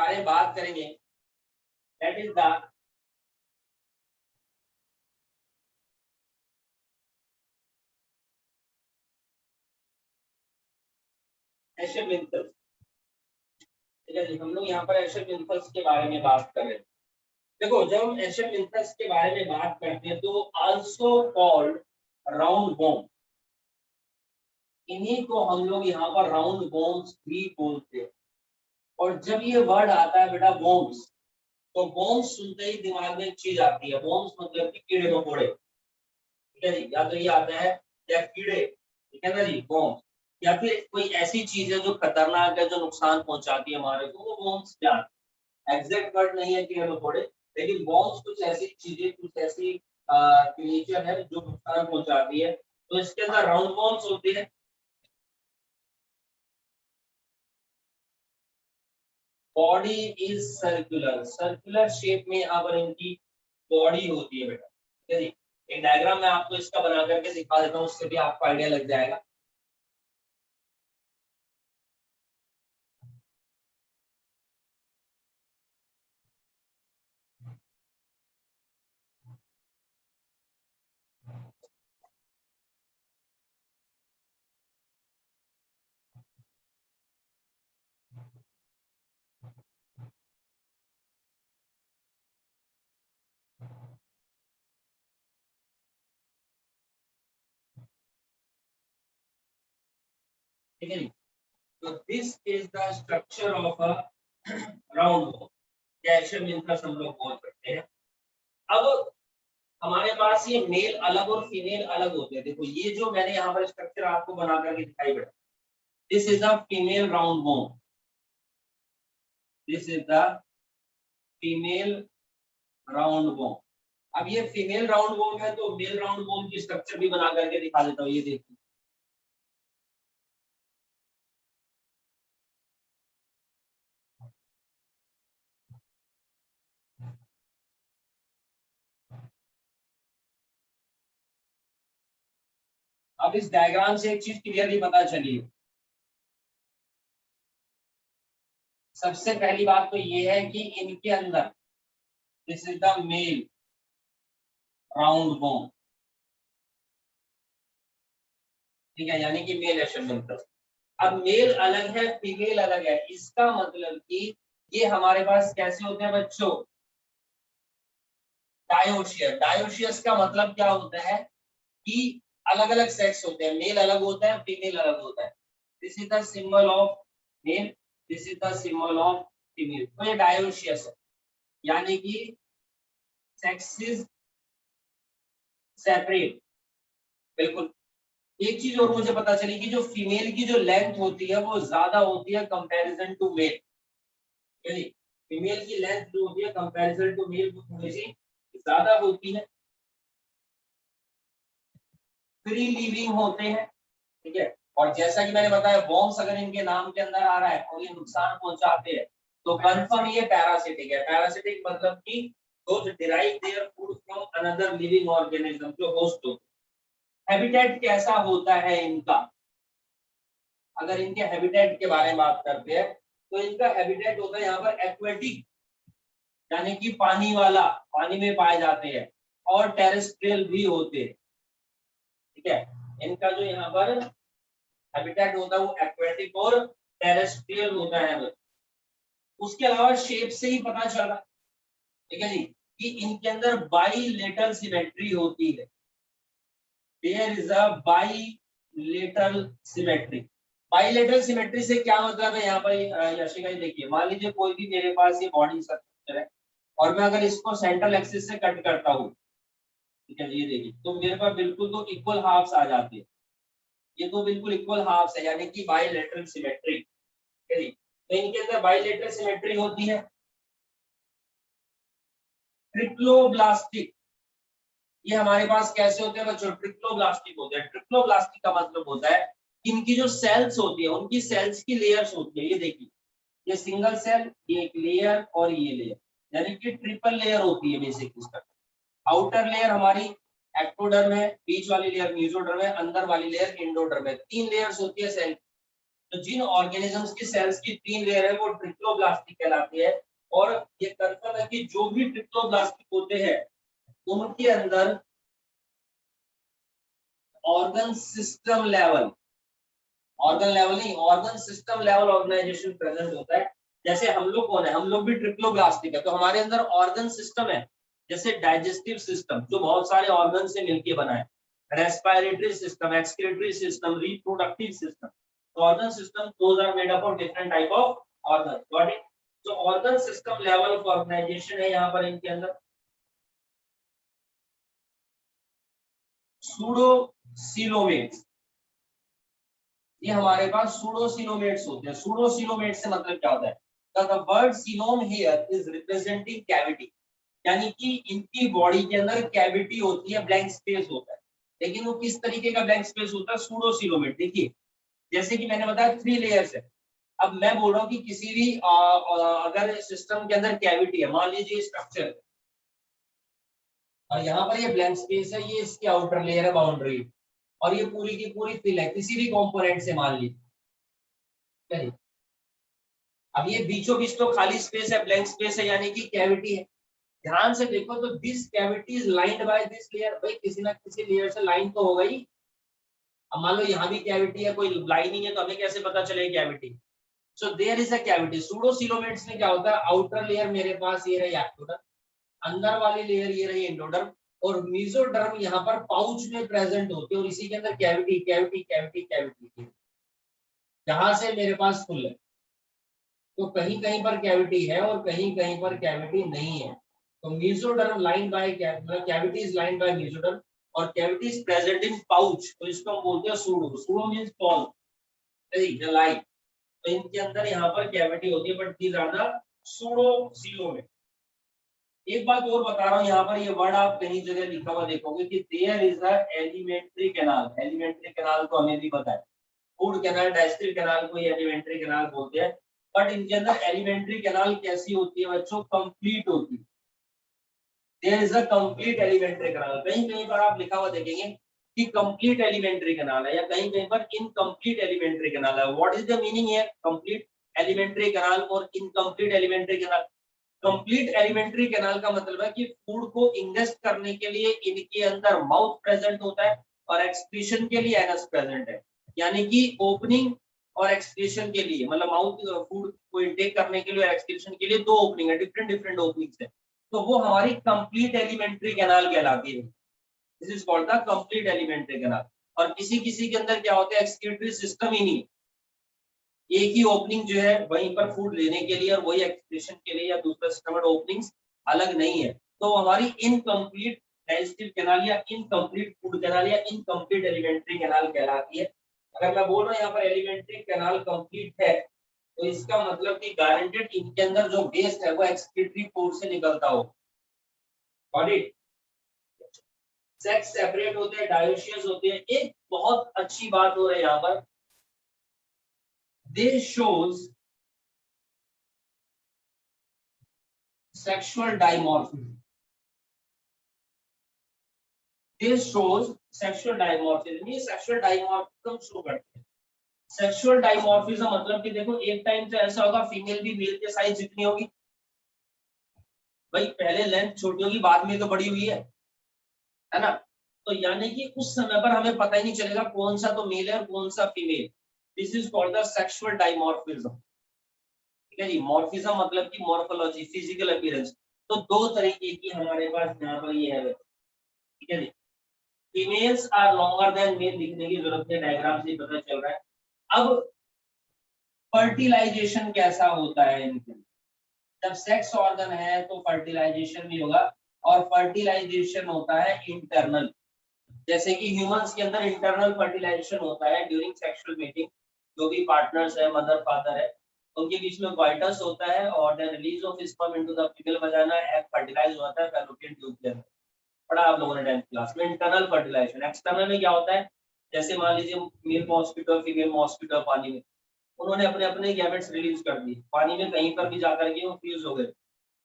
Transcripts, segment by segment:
बारे में बात करेंगे, दैट इज द एशेमिंथल। ठीक है जी, हम लोग यहाँ पर एशेमिंथल्स के बारे में बात कर रहे हैं। देखो, जब हम एशेमिंथल्स के बारे में बात करते हैं तो आल्सो कॉल्ड राउंड वॉर्म, इन्हीं को हम लोग यहाँ पर राउंड वॉर्म्स भी बोलते हैं। और जब ये वर्ड आता है बेटा वॉर्म्स, तो वॉर्म्स सुनते ही दिमाग में एक चीज आती है, वॉर्म्स मतलब कि कीड़े मकोड़े। ठीक है जी, या तो ये आता है या कीड़े, ठीक है ना जी, वॉर्म्स, या फिर कोई ऐसी चीज है जो खतरनाक है, जो नुकसान पहुंचाती है हमारे को, वो वॉर्म्स क्या, एग्जैक्ट वर्ड नहीं है कीड़े मकोड़े, लेकिन वॉर्म्स कुछ ऐसी चीजें, कुछ ऐसी क्रिएचर है जो नुकसान पहुंचाती है, तो इसके अंदर राउंड वॉर्म्स होती है। Body is circular, circular shape में यहाँ पर इनकी बॉडी होती है बेटा। ठीक है जी, एक डायग्राम मैं आपको इसका बना करके दिखा देता हूँ, उससे भी आपको आइडिया लग जाएगा। ठीक है जी, तो this is the structure of a round wall, calcium इंफ्रास हम लोग बोल सकते हैं। अब हमारे पास ये मेल अलग और फीमेल अलग होते हैं। देखो, ये जो मैंने यहाँ पर स्ट्रक्चर आपको बना करके दिखाई बेटा, this is the female round wall, this is the female round wall. अब ये फीमेल राउंड वॉल है, तो मेल राउंड वॉल की स्ट्रक्चर भी बना करके दिखा देता हूँ, ये देखिए। अब इस डायग्राम से एक चीज क्लियरली पता चली, सबसे पहली बात तो ये है कि इनके अंदर this is the male round wall, ठीक है, यानी कि मेल एशेमिंथस। अब मेल अलग है, फीमेल अलग है, इसका मतलब कि ये हमारे पास कैसे होते हैं बच्चों, डायोशियस। डायोशियस का मतलब क्या होता है कि अलग अलग सेक्स होते हैं, मेल अलग होता है, फीमेल अलग होता है। This is the symbol of male, this is the symbol of female, तो ये डायोशियस है, यानी कि सेक्सेस सेपरेट। बिल्कुल। एक चीज और मुझे पता चली कि जो फीमेल की जो लेंथ होती है वो ज्यादा होती है कंपैरिजन टू मेल, यानी फीमेल की लेंथ जो होती है कंपैरिजन टू मेल वो थोड़ी सी ज्यादा होती है, फ्री लिविंग होते हैं। ठीक है, और जैसा कि मैंने बताया वॉर्म्स अगर इनके नाम के अंदर आ रहा है और ये नुकसान पहुंचाते हैं, तो कंफर्म ये पैरासिटिक है। पैरासिटिक मतलब कि those derive their food from another living organism, जो होस्ट होते हैं। हैबिटेट कैसा होता है इनका, अगर इनके हैबिटेट के बारे में बात करते हैं तो इनका हैबिटेट होता है यहाँ पर एक्वेटिक, यानी कि पानी वाला, पानी में पाए जाते हैं, और टेरेस्ट्रियल भी होते हैं। ठीक है, इनका जो यहाँ पर हैबिटेट होता है वो एक्वेटिक और टेरेस्ट्रियल होता है। उसके अलावा शेप से ही पता चल रहा है, ठीक है जी, कि इनके अंदर बाइलेटरल सिमेट्री होती है। There is a bilateral symmetry. Bilateral symmetry से क्या मतलब है यहाँ पर यशिका जी, देखिए, मान लीजिए कोई भी मेरे पास ये बॉडी स्ट्रक्चर है और मैं अगर इसको सेंट्रल एक्सिस से कट करता हूँ, ठीक है, ये देखिए, तो मेरे पास बिल्कुल तो इक्वल हाफ्स आ जाते हैं, ये तो बिल्कुल इक्वल हाफ्स है, यानी कि बाइलेटरल सिमेट्री। ठीक है जी, तो इनके अंदर बाइलेटरल सिमेट्री होती है। ट्रिप्लोब्लास्टिक, ये हमारे पास कैसे होते हैं बच्चों, ट्रिप्लोब्लास्टिक होते हैं। ट्रिप्लोब्लास्टिक का मतलब होता है इनकी जो सेल्स होती है उनकी सेल्स की लेयर्स होती है। ये देखिए, ये सिंगल सेल, ये एक लेयर और ये लेयर, यानी कि ट्रिपल लेयर होती है बेसिक इसका। आउटर लेयर हमारी एक्टोडर्म है, बीच वाली लेयर मेसोडर्म है, अंदर वाली लेयर एंडोडर्म है, तीन लेयर्स होती है सेल। तो जिन ऑर्गेनिजम्स की सेल्स की 3 लेयर है वो ट्रिप्लोब्लास्टिक कहलाती है। और ये कंफर्म है कि जो भी ट्रिप्लोब्लास्टिक होते हैं उनके अंदर organ system level, organ level नहीं, organ system level organisation present होता है। जैसे हम लोग कौन है, हम लोग भी ट्रिप्लोब्लास्टिक है, तो हमारे अंदर ऑर्गन सिस्टम है। जैसे डाइजेस्टिव सिस्टम जो बहुत सारे ऑर्गन से मिलकर बना है, respiratory system, excretory system, reproductive system. तो organ system those are made up of different type of organ. Got it? तो organ system level of organisation है यहाँ पर इनके अंदर। सूडोसिलोमेट्स, ये हमारे पास सूडोसिलोमेट्स होते हैं। सूडोसिलोमेट से मतलब क्या होता है? The word coelom here is representing cavity, यानी कि इनकी बॉडी के अंदर कैविटी होती है, ब्लैंक स्पेस होता है। लेकिन वो किस तरीके का ब्लैंक स्पेस होता है? सूडोसिलोमेट। देखिए जैसे कि मैंने बताया 3 लेयर्स है। अब मैं बोल रहा हूँ कि किसी भी अगर सिस्टम के अंदर कैविटी है, मान लीजिए स्ट्रक्चर, और यहाँ पर ये ब्लैंक स्पेस है, ये इसकी आउटर लेयर है, बाउंड्री, और ये पूरी की पूरी फिल है किसी भी कंपोनेंट से, मान लीजिए। अब ये बीचों बीच तो खाली स्पेस है, ब्लैंक स्पेस है, यानी कि कैविटी है। ध्यान से देखो तो this cavity is lined by this layer, भाई किसी ना किसी लेयर से लाइन तो हो गई। अब मान लो यहाँ भी कैविटी है, कोई लाइनिंग है, तो हमें कैसे पता चलेगी cavity? So there is a cavity. Pseudocoelomates में क्या होता है? आउटर लेयर मेरे पास ये रही एक्टोडर्म, अंदर वाली लेयर ये रही एंडोडर्म, और मेसोडर्म यहाँ पर पाउच में प्रेजेंट होती है, और इसी के अंदर कैविटी कैविटी कैविटी कैविटी, जहां से मेरे पास फुल है। तो कहीं कहीं पर कैविटी है और कहीं कहीं पर कैविटी नहीं है। तो mesoderm line by cavity is line by mesoderm, और cavity is present in pouch, तो इसको हम बोलते हैं pseudo. Pseudo means false, the line. तो इनके अंदर यहाँ पर कैविटी होती है, but these are the pseudocoelomate. एक बात और बता रहा हूँ, यहाँ पर ये वर्ड आप कहीं जगह लिखा हुआ देखोगे कि there is a alimentary canal. Alimentary canal तो हमें भी पता है, फूड कैनाल, डाइजेस्टिव कैनाल को एलिमेंट्री कैनाल बोलते हैं। बट इनके अंदर एलिमेंट्री कैनाल कैसी होती है बच्चों? कंप्लीट होती है। There is a complete alimentary canal. कहीं कहीं पर आप लिखा हुआ देखेंगे कि कंप्लीट एलिमेंट्री कैनाल है, या कहीं कहीं पर इनकम्प्लीट एलिमेंट्री कैनाल है। What is the meaning here? Complete alimentary canal और incomplete alimentary canal. Complete alimentary canal का मतलब है कि फूड को इंजेस्ट करने के लिए इनके अंदर माउथ प्रेजेंट होता है, और एक्सक्रीशन के लिए एनस प्रेजेंट है। यानी कि ओपनिंग और एक्सक्रीशन के लिए, मतलब माउथ फूड को इनटेक करने के लिए और एक्सक्रीशन के लिए 2 ओपनिंग है, डिफरेंट डिफरेंट ओपनिंग्स है। तो वो हमारी कंप्लीट एलिमेंट्री कैनाल कहलाती है। This is called the complete alimentary canal. और किसी किसी के अंदर क्या होता है? एक्सक्रीटरी सिस्टम ही नहीं, एक ही ओपनिंग जो है वहीं पर फूड लेने के लिए, और वही एक्सक्रीशन के लिए, या दूसरा स्टमक ओपनिंग्स अलग नहीं है। तो हमारी इनकम्प्लीट डाइजेस्टिव कैनाल या इनकम्प्लीट फूड कैनाल या इनकम्प्लीट एलिमेंट्री कैनाल कहलाती है। अगर मैं बोल रहा हूँ यहाँ पर एलिमेंट्री कैनाल कंप्लीट है, तो इसका मतलब कि गारंटेड इनके अंदर जो वेस्ट है वो एक्सक्रीटरी पोर्ट से निकलता हो। Got it? सेक्स सेपरेट होते हैं, डायोशियस होते हैं। एक बहुत अच्छी बात हो रही है यहाँ पर, this shows sexual dimorphism. This shows sexual dimorphism. ये sexual dimorphism शो करते हैं। Sexual dimorphism मतलब कि देखो एक टाइम तो ऐसा होगा फीमेल भी मेल के साइज जितनी होगी, भाई पहले लेंथ छोटी होगी, बाद में तो बड़ी हुई है ना? तो यानी कि उस समय पर हमें पता ही नहीं चलेगा कौन सा तो मेल है और कौन सा female. This is called the sexual dimorphism. ठीक है जी? मॉर्फिज्म मतलब कि मॉर्फोलॉजी, फिजिकल अपीयरेंस। तो 2 तरीके की हमारे पास यहाँ पर ये है। ठीक है जी? Females are longer than male, लिखने की जरूरत है, डायग्राम से पता चल रहा है। अब फर्टिलाइजेशन कैसा होता है इनके? जब सेक्स ऑर्गन है तो फर्टिलाइजेशन भी होगा, और फर्टिलाइजेशन होता है इंटरनल। जैसे कि ह्यूमंस के अंदर इंटरनल फर्टिलाइजेशन होता है ड्यूरिंग सेक्सुअल मीटिंग। जो भी पार्टनर्स है, मदर फादर है, उनके बीच में कॉइटस होता है, और the release of sperm into the female vagina, egg fertilize होता है फैलोपियन ट्यूब के अंदर। पढ़ा आप लोगों ने 10th क्लास में। Internal fertilisation. एक्सटर्नल में क्या होता है? जैसे मान लीजिए मेल मॉस्किटो फीमेल मॉस्किटो पानी में, उन्होंने अपने अपने गैमेट्स रिलीज कर दिए पानी में, कहीं पर भी जाकर के वो फ्यूज हो गए,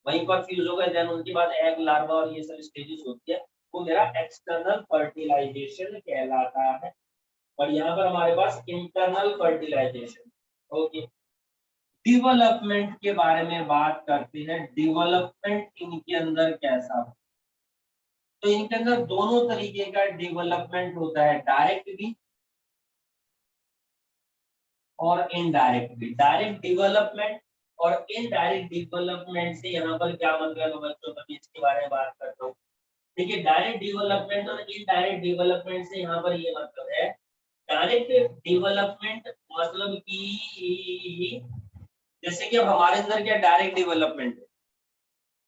वहीं पर फ्यूज हो गए। देन उनके बाद एग, लार्वा और ये सब स्टेजेस होती है, वो मेरा एक्सटर्नल फर्टिलाइजेशन कहलाता है। और यहाँ पर हमारे पास इंटरनल फर्टिलाइजेशन, ओके, डेवलपमेंट के बारे में बात करते हैं। डेवलपमेंट इनके अंदर कैसा हो, तो इनके अंदर दोनों तरीके का डेवलपमेंट होता है, डायरेक्ट भी और इनडायरेक्ट भी। डायरेक्ट डेवलपमेंट और इनडायरेक्ट डेवलपमेंट से यहाँ पर क्या मतलब है बच्चों, मैं इसके बारे में बात करता हूँ। देखिए, डायरेक्ट डेवलपमेंट और इनडायरेक्ट डेवलपमेंट से यहाँ पर ये मतलब है, डायरेक्ट डेवलपमेंट मतलब कि जैसे कि अब हमारे अंदर क्या डायरेक्ट डेवलपमेंट है,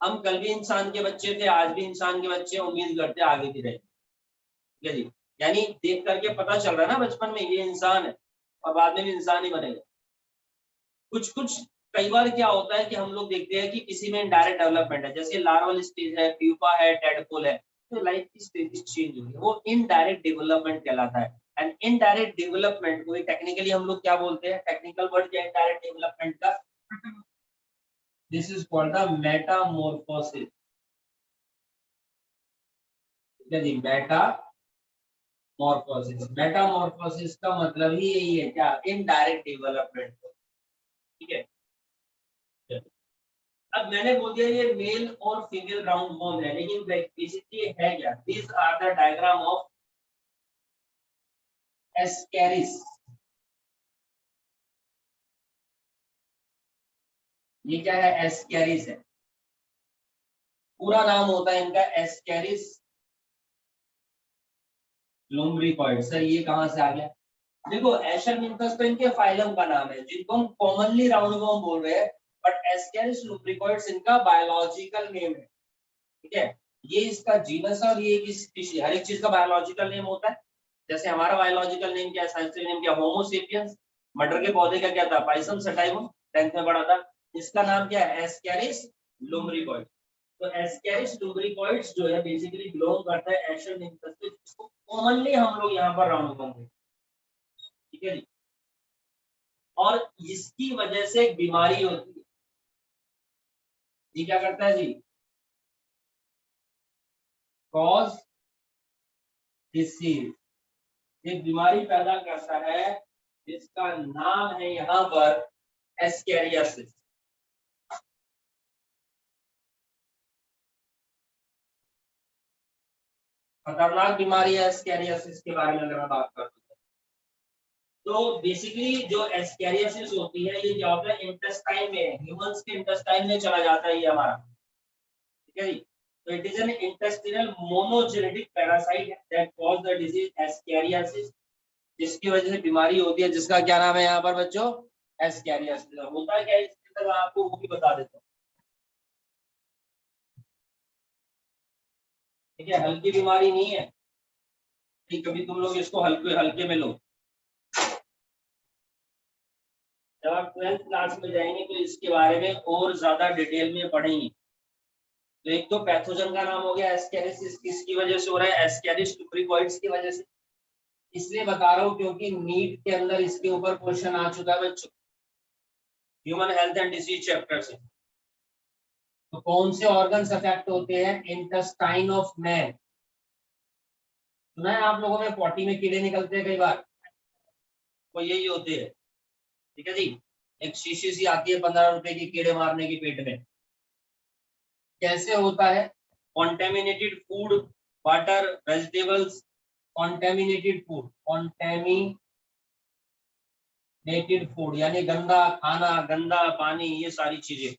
हम कल भी इंसान के बच्चे थे, आज भी इंसान के बच्चे, उम्मीद करते आगे भी रहे, ठीक है जी। यानी देख करके पता चल रहा है ना बचपन में ये इंसान है और बाद में भी इंसान ही बनेगा। कुछ कुछ कई बार क्या होता है कि हम लोग देखते हैं कि किसी में इनडायरेक्ट डेवलपमेंट है, जैसे लार्वल स्टेज है, प्यूपा है, टेडपोल है, तो लाइफ की स्टेज चेंज हुई है, वो इनडायरेक्ट डेवलपमेंट कहलाता है। एंड इनडायरेक्ट डेवलपमेंट को टेक्निकली हम लोग क्या बोलते हैं, टेक्निकल वर्ड क्या है इनडायरेक्ट डेवलपमेंट का, this is called the Metamorphosis, ठीक है जी। मेटामॉर्फोसिस का मतलब ही यही है, क्या, इनडायरेक्ट डेवलपमेंट, ठीक है। अब मैंने बोल दिया ये मेल और फीमेल राउंड वॉर्म है, लेकिन बेसिकली है क्या, this are the diagram of Ascaris. ये क्या है, एस्केरिस है, पूरा नाम होता है इनका एस्केरिस लुम्ब्रिकॉइड। सर ये कहां से आ गया, देखो एशरमिंथस तो इनके फाइलम का नाम है, जिनको हम कॉमनली राउंड वॉर्म बोल रहे हैं, बट एस्केरिस लुम्ब्रिकॉइड्स इनका बायोलॉजिकल नेम है, ठीक है। ये इसका जीनस और ये किस हर एक चीज का बायोलॉजिकल नेम होता है। जैसे हमारा बायोलॉजिकल नेम क्या है, साइंटिफिक नेम क्या, होमो सेपियंस। मटर के पौधे का क्या था, पाइसम सटाइवम, 10th में पढ़ा था। इसका नाम क्या है, एस्केरिस लुम्ब्रिकॉइड। तो एस्केरिस लुम्ब्रिकॉइड्स जो है बेसिकली बिलोंग करता है एशरमिंथस से, जिसको कॉमनली हम लोग यहाँ पर राउंड करते हैं, ठीक है जी। और इसकी वजह से एक बीमारी होती है, ये क्या करता है जी, कॉज डिसीज, एक बीमारी पैदा करता है जिसका नाम है यहाँ पर एस्केरियासिस। खतरनाक बीमारी है एस्केरियासिस के बारे में अगर मैं बात करूँ तो बेसिकली जो एस्केरियासिस होती है ये क्या होता है, इंटेस्टाइन में, ह्यूमंस के इंटेस्टाइन में चला जाता है ये हमारा, ठीक है जी। तो it is an intestinal monogenetic parasite that cause the disease ascariasis, जिसकी वजह से बीमारी होती है, जिसका क्या नाम है यहाँ पर बच्चों, एस्केरियासिस। होता है क्या इसके अंदर, मैं आपको वो भी बता देता हूँ, ठीक है। हल्की बीमारी नहीं है, ठीक, कभी तुम लोग इसको हल्के हल्के में लो, जब आप 12th क्लास में जाएंगे तो इसके बारे में और ज्यादा डिटेल में पढ़ेंगे। तो एक तो पैथोजन का नाम हो गया एस्केरिसिस, किसकी वजह से हो रहा है, एस्केरिस लुब्रिकॉइड्स की वजह से। इसलिए बता रहा हूँ क्योंकि नीट के अंदर इसके ऊपर क्वेश्चन आ चुका है बच्चों, human health and disease chapter से। तो कौन से ऑर्गन्स अफेक्ट होते हैं, इंटेस्टाइन ऑफ मैन, सुना है आप लोगों ने, पॉटी में कीड़े निकलते हैं कई बार, तो यही होते हैं, ठीक है जी। एक शीशी सी आती है 15 रुपए की, कीड़े मारने की पेट में। कैसे होता है, contaminated food, water, vegetables, contaminated food, contaminated food यानी गंदा खाना, गंदा पानी, ये सारी चीजें।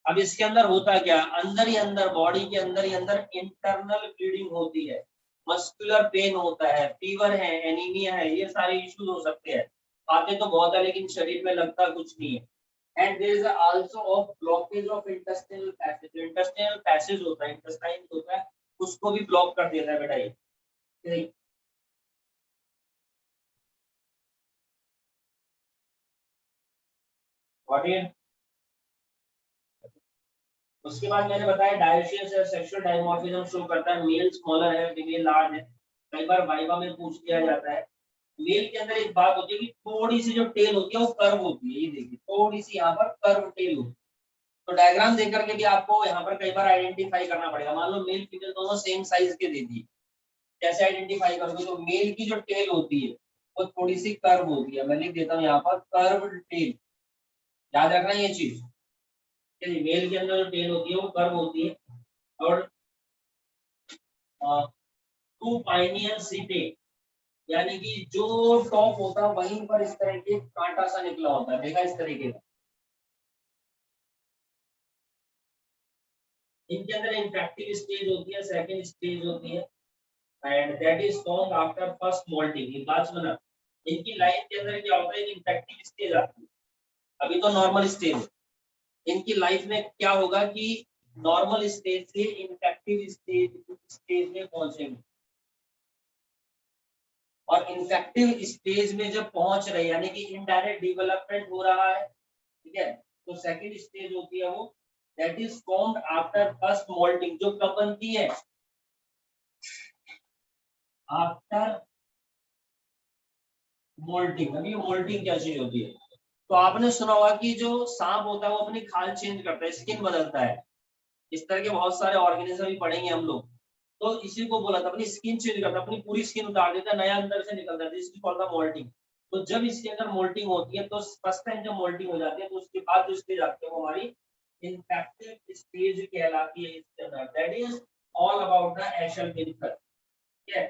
अब इसके अंदर होता क्या, अंदर ही अंदर, बॉडी के अंदर ही अंदर इंटरनल ब्लीडिंग होती है, मस्कुलर पेन होता है, फीवर है, एनीमिया है, ये सारे इश्यूज हो सकते हैं। आते तो बहुत है लेकिन शरीर में लगता कुछ नहीं है। And there is also of blockage of intestinal passage, intestinal passage होता है, intestine होता है, उसको भी ब्लॉक कर देता है बेटा ये। उसके बाद मैंने बताया डायोसिस है, सेक्सुअल डायमॉर्फिज्म शो करता है, मेल स्मॉलर है, फीमेल लार्ज है। कई बार वाइवा में पूछ लिया जाता है। मेल के अंदर एक बात होती है कि थोड़ी सी जो टेल होती है वो कर्व होती है, ये देखिए थोड़ी सी यहाँ पर कर्व टेल होती है। तो डायग्राम देख करके भी आपको यहाँ पर कई बार आइडेंटिफाई करना पड़ेगा। मान लो मेल फीमेल दोनों सेम साइज के दे दिए, कैसे आइडेंटिफाई करोगे, तो मेल की जो टेल होती है वो थोड़ी सी कर्व होती है, मैं लिख देता हूँ यहाँ पर कर्व टेल, याद रखना ये चीज। मेल के अंदर जो टेल होती है वो कर्व होती है, और टू पाइनियल सीटे, यानी कि जो टॉप होता है वहीं पर इस तरह के कांटा सा निकला होता है, देखा इस तरीके का। इनके अंदर इंफेक्टिव स्टेज होती है, सेकंड स्टेज होती है, and that is formed after first moulting. ये बात सुना, इनकी लाइफ के अंदर क्या होता है, इंफेक्टिव स्टेज आती है, अभी तो नॉर्मल स्टेज है। इनकी लाइफ में क्या होगा कि नॉर्मल स्टेज से इंफेक्टिव स्टेज में पहुंचेंगे, और इंफेक्टिव स्टेज में जब पहुंच रहे यानी कि इनडायरेक्ट डेवलपमेंट हो रहा है, ठीक है, तो सेकंड स्टेज होती है वो, that is formed after first moulting. जो कब बनती है, आफ्टर मोल्टिंग। अभी मोल्टिंग क्या चीज होती है, तो आपने सुना होगा कि जो सांप होता है वो अपनी खाल चेंज करता है, स्किन बदलता है, इस तरह के बहुत सारे ऑर्गेनिज्म भी पढ़ेंगे हम लोग। तो इसी को बोला था, अपनी स्किन चेंज करता है, अपनी पूरी स्किन उतार देता है, नया अंदर से निकलता है, इसकी कॉल्ड मोल्टिंग। तो जब इसके अंदर मोल्टिंग होती है, तो फर्स्ट टाइम जब मोल्टिंग हो जाती है, तो उसके बाद जो स्टेज आती है वो हमारी इन्फेक्टिव स्टेज कहलाती है। इसके अंदर that is all about the Aschelminthes, ठीक है,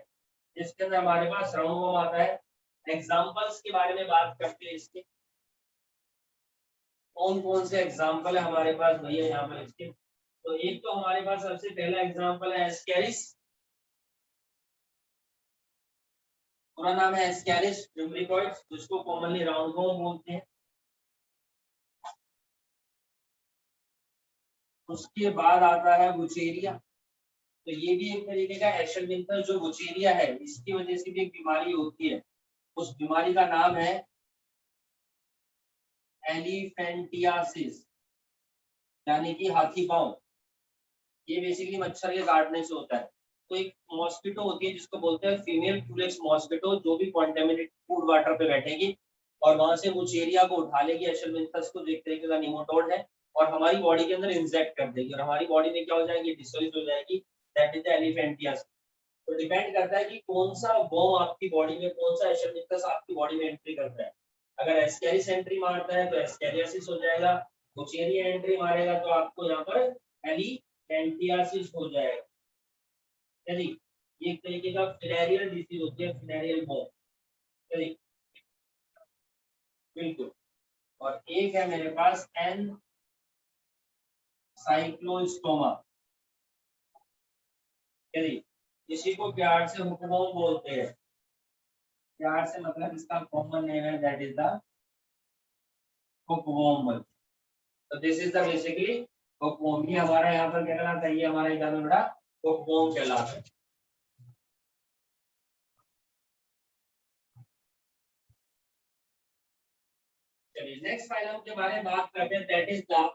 जिसके अंदर हमारे पास राउंड वॉर्म आता है। एग्जांपल्स के बारे में बात करते हैं इसके, कौन कौन से एग्जांपल है हमारे पास भैया यहाँ पर इसके। तो एक तो हमारे पास सबसे पहला एग्जांपल है एस्केरिस, पूरा नाम है एस्केरिस ड्यूप्लिकोइड्स, जिसको कॉमनली राउंड वॉर्म बोलते हैं। उसके बाद आता है बुचेरिया, तो ये भी एक तरीके का एशल विंथर। जो बुचेरिया है इसकी वजह से भी एक बीमारी होती है, उस बीमारी का नाम है एलिफेंटियासिस, यानी कि हाथी पांव। ये बेसिकली मच्छर के काटने से होता है। तो एक मॉस्किटो होती है जिसको बोलते हैं फीमेल क्यूलेक्स मॉस्किटो, जो भी कॉन्टेमिनेटेड फूड वाटर पे बैठेगी और वहां से बुचेरिया को उठा लेगी, एशलमिंथस को, जो एक तरीके का निमोटोड है, और हमारी बॉडी के अंदर इंजेक्ट कर देगी, और हमारी बॉडी में क्या हो जाएगी, डिसोल्व हो जाएगी। That is the elephantiasis. तो डिपेंड करता है कि कौन सा वर्म आपकी बॉडी में, कौन सा एशलमिंथस आपकी बॉडी में एंट्री करता है। अगर एस्केरिस एंट्री मारता है तो एस्केरियासिस हो जाएगा, बुचेरिया एंट्री मारेगा तो आपको यहाँ पर एलिफेंटियासिस हो जाएगा। चलिए, ये एक तरीके का फिनेरियल डिसीज होती है, फिनेरियल बर्न। चलिए, बिल्कुल। और एक है मेरे पास एन साइक्लोस्टोमा। चलिए, इसी को प्यार से हुक्मोम बोलते हैं। प्यार से मतलब इसका कॉमन नेम है, दैट इज द हुक्मोम। तो दिस इज द बेसिकली हुक्मोम। ये हमारा यहाँ पर क्या कहलाता है, ये हमारा इधर बड़ा हुक्मोम कहलाता है। चलिए, नेक्स्ट फाइलम के बारे में बात करते हैं, दैट इज द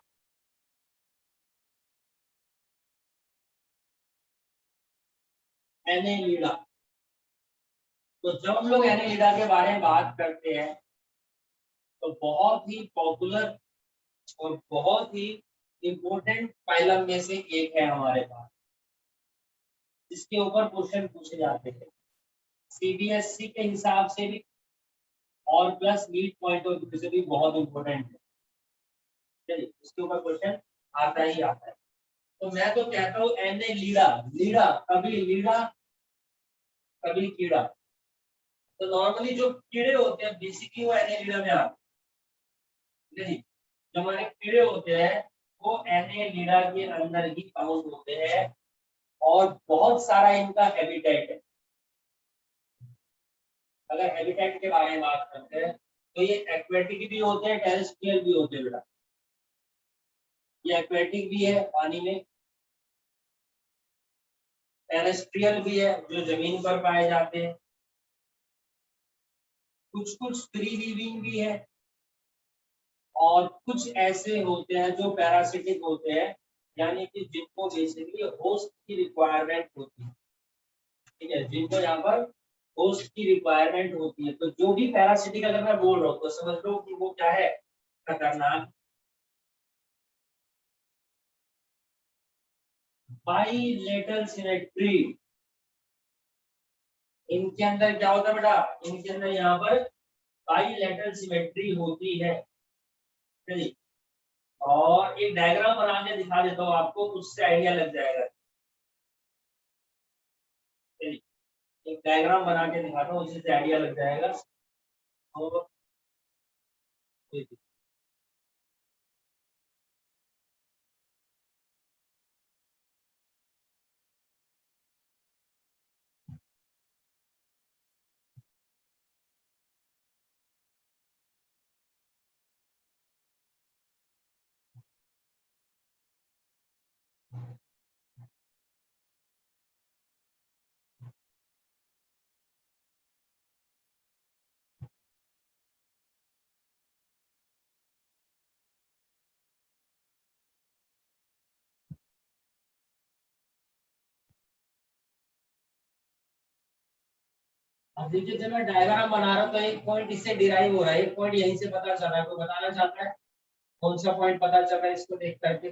एनेलिडा। तो जब हम लोग एनेलिडा के बारे में बात करते हैं, तो बहुत ही पॉपुलर और बहुत ही इम्पोर्टेंट फाइलम में से एक है हमारे पास, जिसके ऊपर क्वेश्चन पूछे जाते हैं सीबीएसई के हिसाब से भी, और plus NEET point of view से भी बहुत इम्पोर्टेंट है। चलिए, इसके ऊपर क्वेश्चन आता ही आता है। तो मैं तो कहता हूँ एने लीड़ा, लीड़ा कभी लीड़ा कभी कीड़ा। तो नॉर्मली जो कीड़े होते हैं बेसिकली वो एने लीड़ा में आते हैं। नहीं, जो हमारे कीड़े होते हैं वो एने लीड़ा के अंदर ही काउंट होते हैं, और बहुत सारा इनका हैबिटेट है। अगर हैबिटेट के बारे में बात करते हैं तो ये एक्वेटिक भी होते हैं, टेरेस्ट्रियल भी होते हैं बेटा। ये एक्वेटिक भी है पानी में, टेरेस्ट्रियल भी है जो जमीन पर पाए जाते हैं, कुछ कुछ फ्री लिविंग भी है, और कुछ ऐसे होते हैं जो पैरासिटिक होते हैं, यानी कि जिनको बेसिकली होस्ट की रिक्वायरमेंट होती है। ठीक है, जिनको यहाँ पर होस्ट की रिक्वायरमेंट होती है। तो जो भी पैरासिटिक अगर मैं बोल रहा हूँ तो समझ लो कि वो क्या है, खतरनाक। बाइलेटरल सिमेट्री, इनके अंदर क्या होता है बेटा, इनके अंदर यहाँ पर बाइलेटरल सिमेट्री होती है। चलिए, और एक डायग्राम बना के दिखा देता हूँ आपको, उससे आइडिया लग जाएगा। चलिए, एक डायग्राम बना के दिखाता हूँ, उससे आइडिया लग जाएगा। और अब देखिए, जब मैं डायग्राम बना रहा हूँ तो एक पॉइंट इससे डिराइव हो रहा है, एक पॉइंट यहीं से पता चल रहा है। कोई बताना चाहता है कौन सा पॉइंट पता चल रहा है इसको देख करके?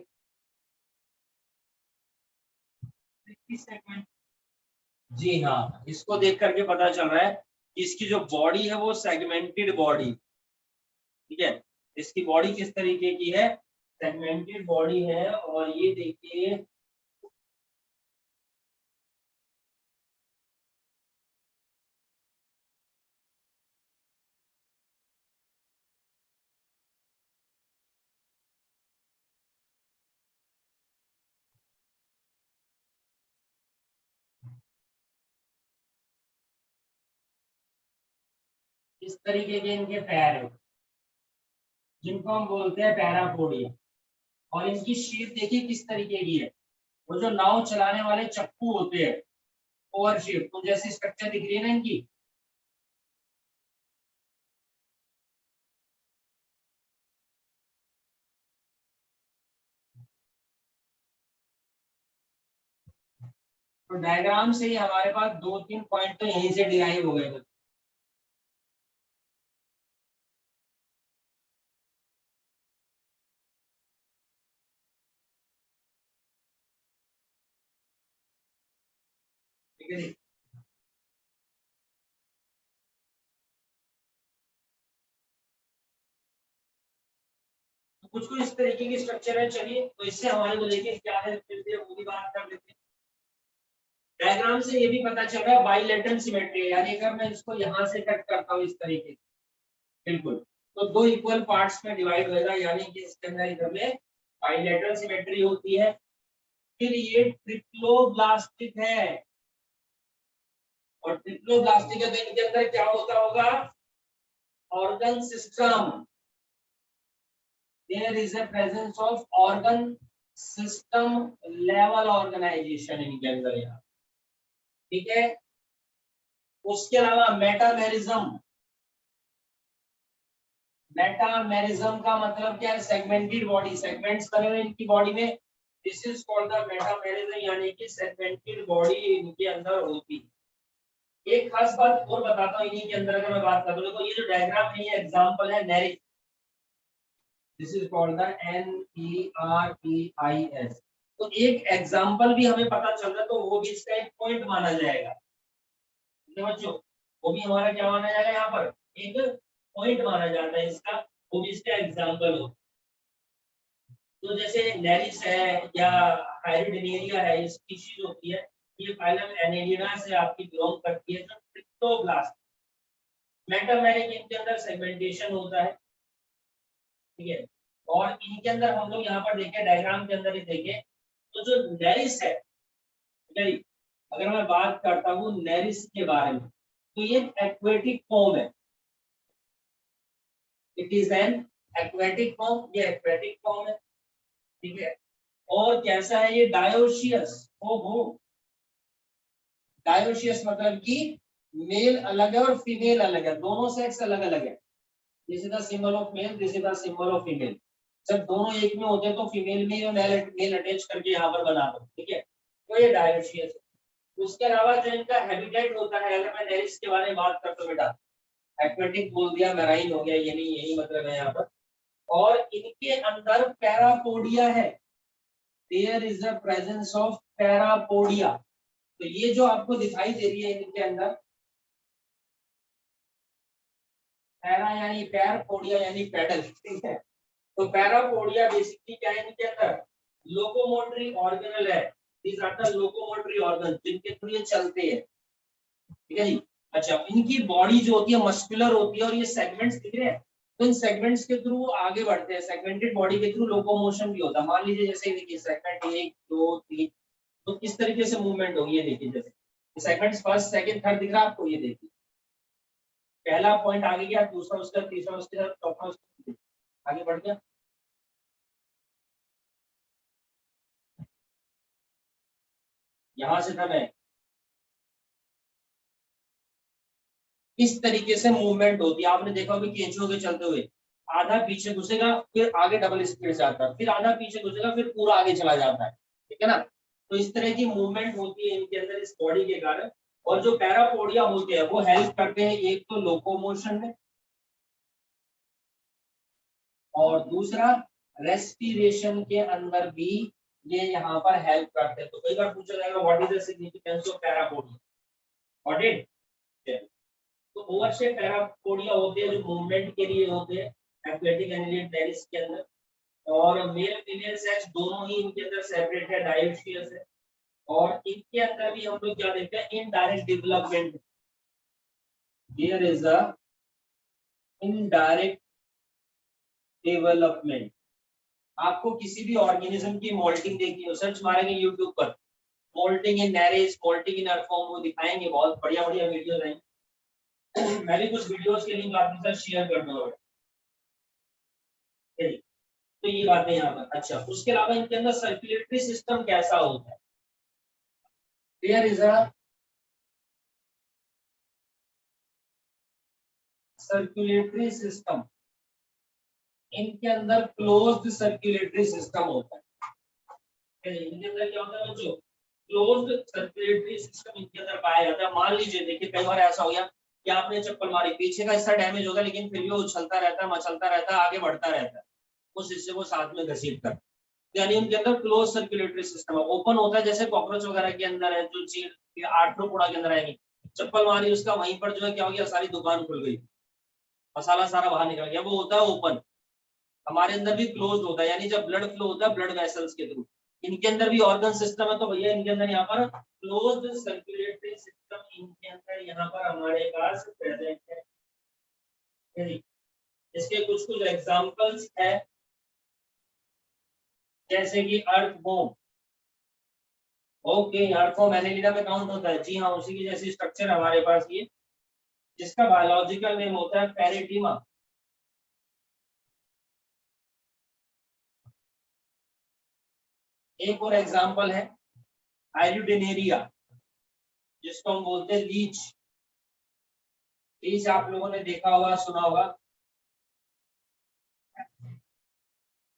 जी हाँ, इसको देख करके पता चल रहा है कि इसकी जो बॉडी है वो सेगमेंटेड बॉडी, ठीक है। इसकी बॉडी किस तरीके की है? सेगमेंटेड बॉडी है। और ये देखिए, इस तरीके के इनके पैर है, जिनको हम बोलते हैं पैरापोडिया। और इनकी शेप देखिए किस तरीके की है। वो जो नाव चलाने वाले चप्पू होते हैं, ओवर शेप, तो जैसी स्ट्रक्चर दिख रही है ना इनकी। तो डायग्राम से ही हमारे पास दो तीन पॉइंट तो यहीं से डिराइव हो गए। ठीक है जी। तो कुछ कुछ इस तरीके की स्ट्रक्चर है। चलिए, तो इससे हमारे को देखिए क्या है, फिर वो भी बात कर लेते हैं। डायग्राम से ये भी पता चल रहा है बाइलेटरल सिमेट्री, यानी अगर मैं इसको यहाँ से कट करता हूँ इस तरीके से, बिल्कुल, तो दो इक्वल पार्ट्स में डिवाइड होगा, यानी कि इसके अंदर इधर में बाइलेटरल सिमेट्री होती है। फिर ये ट्रिप्लोब्लास्टिक है, और ट्रिप्लोब्लास्टिक है तो इनके अंदर क्या होता होगा? Organ system. There is a presence of organ system level organisation इनके अंदर यहाँ, ठीक है। उसके अलावा मेटामेरिज्म। मेटामेरिज्म का मतलब क्या है? सेगमेंटेड बॉडी, सेगमेंट्स बने हुए इनकी बॉडी में, this is called the metamerism, यानी कि सेगमेंटेड बॉडी इनके अंदर होती है। एक खास बात और बताता हूँ इन्हीं के अंदर, अगर मैं बात करूँ तो ये जो डायग्राम है ये एग्जांपल है Nereis, this is called the NEREIS। तो एक एग्जांपल भी हमें पता चल रहा है, तो वो भी इसका एक पॉइंट माना जाएगा बच्चों। वो भी हमारा क्या माना जाएगा? यहाँ पर एक पॉइंट माना जाता है इसका, वो भी इसका एग्जांपल हो। तो जैसे नेरिस है या हाइड्रोडेनेरिया है, ये स्पीशीज होती है, ये फाइलम एनेलिडा से आपकी बिलोंग करती है, जो ट्रिप्टोब्लास्ट। मेटामेरिक इनके अंदर सेगमेंटेशन होता है, ठीक है। और इनके अंदर हम लोग यहाँ पर देखें, डायग्राम के अंदर ही देखें, तो जो नेरिस है, नेरिस, अगर मैं बात करता हूँ नेरिस के बारे में, तो ये एक्वेटिक फॉर्म है। It is an aquatic form, ये एक्वेटिक फॉर्म है, ठीक है। और कैसा है ये? डायोशियस। हो डायोशियस मतलब कि मेल अलग है और फीमेल अलग है, दोनों सेक्स अलग अलग है। This is the symbol of male, this is the symbol of female. जब दोनों एक में होते हैं तो फीमेल में मेल अटैच करके यहाँ पर बना दो, ठीक है। तो ये डायोशियस है। उसके अलावा जो इनका हैबिटेट होता है, अगर मैं नेरिस के बारे में बात करता हूँ बेटा, एक्वेटिक बोल दिया, मैराइन हो गया, ये नहीं, यही मतलब है यहाँ पर। और इनके अंदर पैरापोडिया है, there is the presence of parapodia. तो ये जो आपको दिखाई दे रही है इनके अंदर, पैरा यानी पैर, पोडिया यानी पैडल, ठीक है। तो पैरापोडिया बेसिकली क्या है इनके अंदर, लोकोमोटरी ऑर्गेनल है। These are the locomotory organ जिनके थ्रू ये चलते हैं, ठीक है जी। अच्छा, इनकी बॉडी जो होती है मस्कुलर होती है और ये सेगमेंट्स दिख रहे हैं, तो इन सेगमेंट्स के थ्रू आगे बढ़ते हैं। सेगमेंटेड बॉडी के थ्रू लोकोमोशन भी होता है। मान लीजिए जैसे देखिए सेगमेंट 1 2 3, तो किस तरीके से मूवमेंट होगी ये देखिए। जैसे सेगमेंट्स फर्स्ट सेकंड थर्ड दिख रहा है आपको, ये देखिए पहला पॉइंट आगे गया, दूसरा उसका, तीसरा उसके साथ, चौथा उसके आगे बढ़ गया। यहां से था मैं, इस तरीके से मूवमेंट होती है। आपने देखा होगा केंचुओं के चलते हुए, आधा पीछे घुसेगा फिर आगे डबल स्पीड से आता है, फिर आधा पीछे घुसेगा फिर पूरा आगे चला जाता है, ठीक है ना। तो इस तरह की मूवमेंट होती है इनके अंदर इस बॉडी के कारण। और जो पैरापोडिया होते हैं वो हेल्प करते हैं एक तो लोकोमोशन में, और दूसरा रेस्पिरेशन के अंदर भी ये यहाँ पर हेल्प करते हैं। तो कई बार पूछा जाएगा what is the significance of parapodia, what it. तो ओवरशेप पैरापोडिया होते हैं जो मूवमेंट के लिए होते हैं एक्वेटिक एनिलियड टेरिस के अंदर। और मेल फीमेल सेक्स दोनों ही इनके अंदर सेपरेट है, डायोसियस है। और इनके अंदर भी हम लोग क्या देखते हैं, indirect development. There is a indirect development. आपको किसी भी ऑर्गेनिज्म की मोल्टिंग देखनी हो, सर्च मारेंगे यूट्यूब पर, moulting in Nereis, moulting in earthworm, वो दिखाएंगे, बहुत बढ़िया बढ़िया वीडियोस हैं। मैं भी कुछ वीडियोस के लिंक आपके साथ शेयर कर दूंगा। तो ये बातें यहाँ पर। अच्छा, उसके अलावा इनके अंदर सर्कुलेटरी सिस्टम कैसा होता है, there is a circulatory system. इनके अंदर क्लोज्ड सर्कुलेटरी सिस्टम होता है। इनके अंदर क्या होता है बच्चों, क्लोज्ड सर्कुलेटरी सिस्टम इनके अंदर पाया जाता है। मान लीजिए देखिए कई बार ऐसा हो गया कि आपने चप्पल मारी, पीछे का हिस्सा डैमेज होगा लेकिन फिर भी वो उछलता रहता है, मचलता रहता है, आगे बढ़ता रहता है उस हिस्से को साथ में घसीट कर। यानी उनके अंदर क्लोज सर्कुलेटरी सिस्टम है। ओपन होता है जैसे कॉकरोच वगैरह के अंदर है, जो चीड़ आर्थ्रोपोडा के अंदर आएंगे, चप्पल मारी उसका वहीं पर जो है क्या हो गया, सारी दुकान खुल गई, मसाला सारा बाहर निकल गया, वो होता है ओपन। हमारे अंदर भी क्लोज होता है, यानी जब ब्लड फ्लो होता है ब्लड वेसल्स के थ्रू। इनके अंदर भी ऑर्गन सिस्टम है, तो भैया इनके अंदर यहाँ पर क्लोज सर्कुलेटरी सिस्टम इनके अंदर यहाँ पर हमारे पास प्रेजेंट है। इसके कुछ कुछ एग्जांपल्स है, जैसे कि अर्थ बोम। ओके, अर्थवॉर्म एनेलिडा में काउंट होता है, जी हाँ, उसी की जैसी स्ट्रक्चर हमारे पास ये, जिसका बायोलॉजिकल नेम होता है पेरिटीमा। एक और एग्जांपल है आयरुडिनेरिया, जिसको हम बोलते हैं लीच। लीच आप लोगों ने देखा होगा, सुना होगा,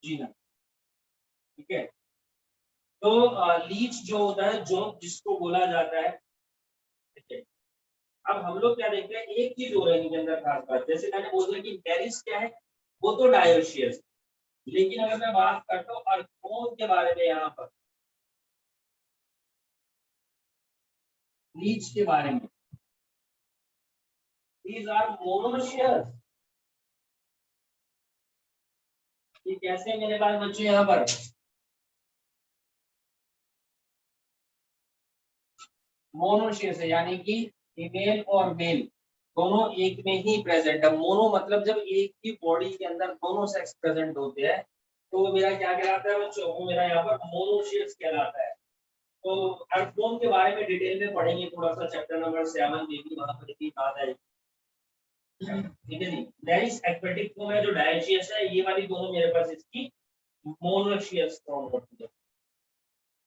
जी हाँ, ठीक है। तो लीच जो होता है, जो जिसको बोला जाता है, ठीक है। अब हम लोग क्या देखते हैं, एक चीज हो रही है इनके अंदर खास बात, जैसे मैंने बोल दिया कि टेरिस क्या है, वो तो डायोशियस। लेकिन अगर मैं बात करता हूँ अर्थवॉर्म के बारे में, यहाँ पर लीच के बारे में, these are monoecious। ये कैसे मेरे पास बच्चे यहाँ पर मोनोशियस है, यानी कि फीमेल और मेल दोनों एक में ही प्रेजेंट है। मोनो मतलब जब एक ही बॉडी के अंदर दोनों सेक्स प्रेजेंट होते हैं, तो वो मेरा क्या कहलाता है बच्चों, वो मेरा यहाँ पर मोनोशियस कहलाता है। तो अर्थवॉर्म के बारे में डिटेल में पढ़ेंगे थोड़ा सा, चैप्टर नंबर 7 देखिए, वहां पर इतनी बात है, ठीक है जी। डेरिस एक्वेटिक फॉर्म है जो डायोशियस है, ये वाली दोनों मेरे पास इसकी मोनोशियस फॉर्म होती है।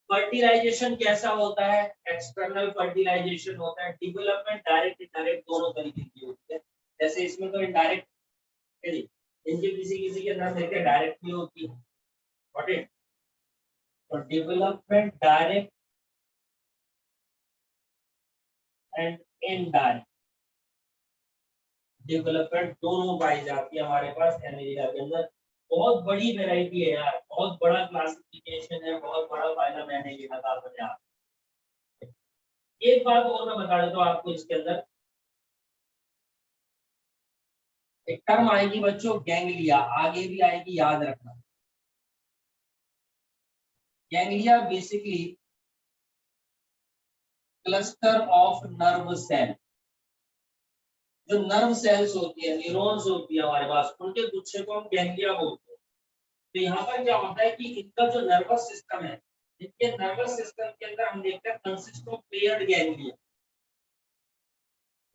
फर्टिलाइजेशन कैसा होता है, एक्सटर्नल फर्टिलाइजेशन होता है। डेवलपमेंट डायरेक्ट इनडायरेक्ट दोनों तरीके की होती है। जैसे इसमें तो इनडायरेक्ट है जी, इनके किसी किसी के अंदर देखते डायरेक्ट भी होती है, गॉट इट। तो development direct and indirect development दोनों पाई जाती है हमारे पास एनिमल के अंदर। बहुत बड़ी वैरायटी है यार, बहुत बड़ा क्लासिफिकेशन है, बहुत बड़ा फायदा मैंने ये बता दिया। एक बात और मैं बता देता हूँ आपको इसके अंदर, एक टर्म आएगी बच्चों गैंग्लिया, आगे भी आएगी, याद रखना। Ganglia basically cluster of nerve cell, जो नर्व सेल्स होती है, न्यूरॉन्स होती है हमारे पास, उनके गुच्छे को हम गैंग्लिया बोलते हैं। तो यहाँ पर क्या होता है कि इनका जो नर्वस सिस्टम है, इनके नर्वस सिस्टम के अंदर हम देखते हैं कंसिस्ट ऑफ पेयर्ड गैंग्लिया,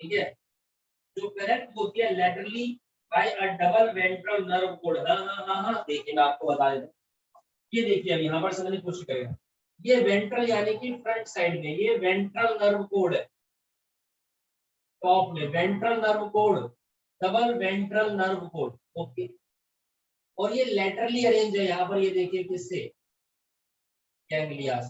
ठीक है, जो कनेक्ट होती है laterally by a double ventral nerve cord. हाँ, देखिए मैं आपको बता देता हूँ, ये देखिए अब यहाँ पर समझने की कोशिश करेगा, ये वेंट्रल यानी कि फ्रंट साइड में ये वेंट्रल नर्व कोड है, टॉप में ventral nerve code, double ventral nerve code, okay. और ये लेटरली अरेंज है, यहाँ पर ये देखिए किससे, गैंग्लिया,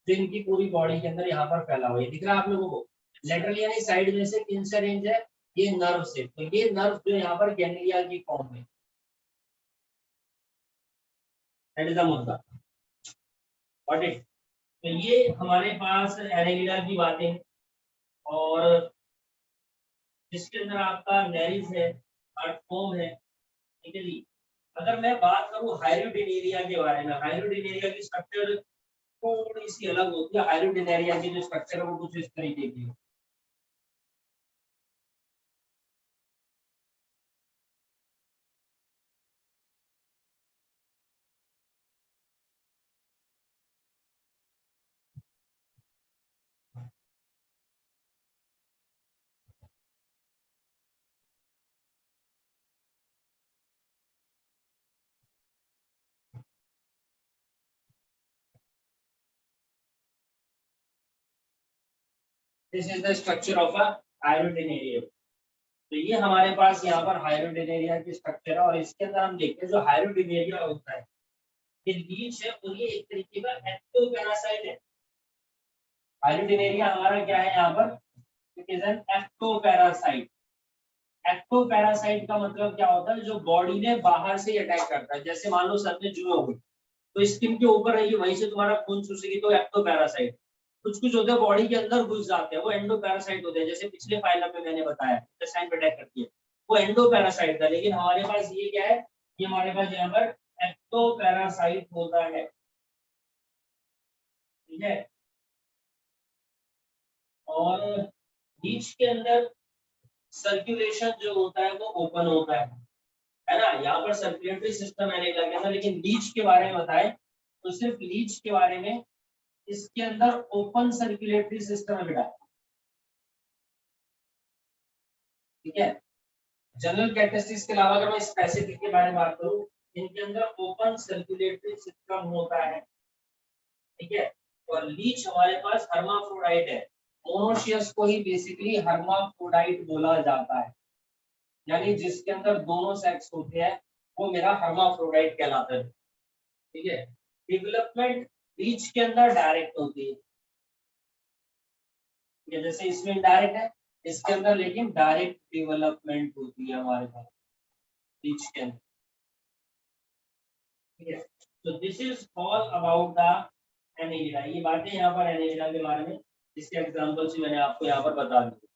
जो इनकी पूरी बॉडी के अंदर यहाँ पर फैला हुआ है, दिख रहा है आप लोगों को। लेटरली यानी साइड में से किन से अरेंज है, ये नर्व से, तो ये नर्व जो यहाँ पर गैंग्लिया की फॉर्म में, दैट इज द मुद्दा, गॉट इट। तो ये हमारे पास एरेगुलर की बातें, और जिसके अंदर आपका नेरिस है, आर्टफॉर्म है, ठीक है जी। अगर मैं बात करूं हाइड्रोडिनेरिया के बारे में, हाइड्रोडिनेरिया की स्ट्रक्चर थोड़ी सी अलग होती है, हाइड्रोडिनेरिया की जो स्ट्रक्चर है वो कुछ इस तरीके की है। This is the structure of a हाइड्रोडिनेरिया। तो ये हमारे पास यहाँ पर हाइड्रोडिनेरिया की स्ट्रक्चर है, और इसके अंदर हम देखते हैं जो हाइड्रोडिनेरिया होता है, ये लीच है और ये एक तरीके का एक्टोपैरासाइट है। हाइड्रोडिनेरिया हमारा क्या है यहाँ पर, it is an ectoparasite. Ectoparasite का मतलब क्या होता है, जो बॉडी ने बाहर से अटैक करता है, जैसे मान लो सर में जुए हो गई तो स्किन के ऊपर रही, वहीं से तुम्हारा खून चूसेगी, तो एक्टोपैरासाइट। कुछ कुछ होते हैं बॉडी के अंदर घुस जाते हैं, वो एंडोपैरासाइट होते हैं, जैसे पिछले फाइल में मैंने बताया इंटेस्टाइन पे अटैक करती है, वो एंडोपैरासाइट था। लेकिन हमारे पास ये क्या है, ये हमारे पास यहाँ पर एक्टोपैरासाइट होता है, ठीक है। और बीच के अंदर सर्कुलेशन जो होता है वो ओपन होता है ना, यहाँ पर सर्कुलेटरी सिस्टम मैंने लगा था, लेकिन लीच के बारे में बताएं तो सिर्फ लीच के बारे में, इसके अंदर ओपन सर्कुलेटरी सिस्टम है बेटा, ठीक है। जनरल कैरेक्टरिस्टिक्स के अलावा अगर मैं स्पेसिफिक के बारे में बात करूं, इनके अंदर ओपन सर्कुलेटरी सिस्टम होता है, ठीक है। और लीच हमारे पास हर्माफ्रोडाइट है, मोनोशियस को ही बेसिकली हर्माफ्रोडाइट बोला जाता है, यानी जिसके अंदर दोनों सेक्स होते हैं वो मेरा हर्माफ्रोडाइट कहलाता है, ठीक है। डेवलपमेंट लीच के अंदर डायरेक्ट होती है, ठीक है, जैसे इसमें इनडायरेक्ट है, इसके अंदर लेकिन डायरेक्ट डेवलपमेंट होती है हमारे पास लीच के अंदर, ठीक है। तो this is all about the Annelida, ये बातें यहाँ पर एनेलिडा के बारे में, जिसके एग्जांपल्स मैंने आपको यहाँ पर बता दी।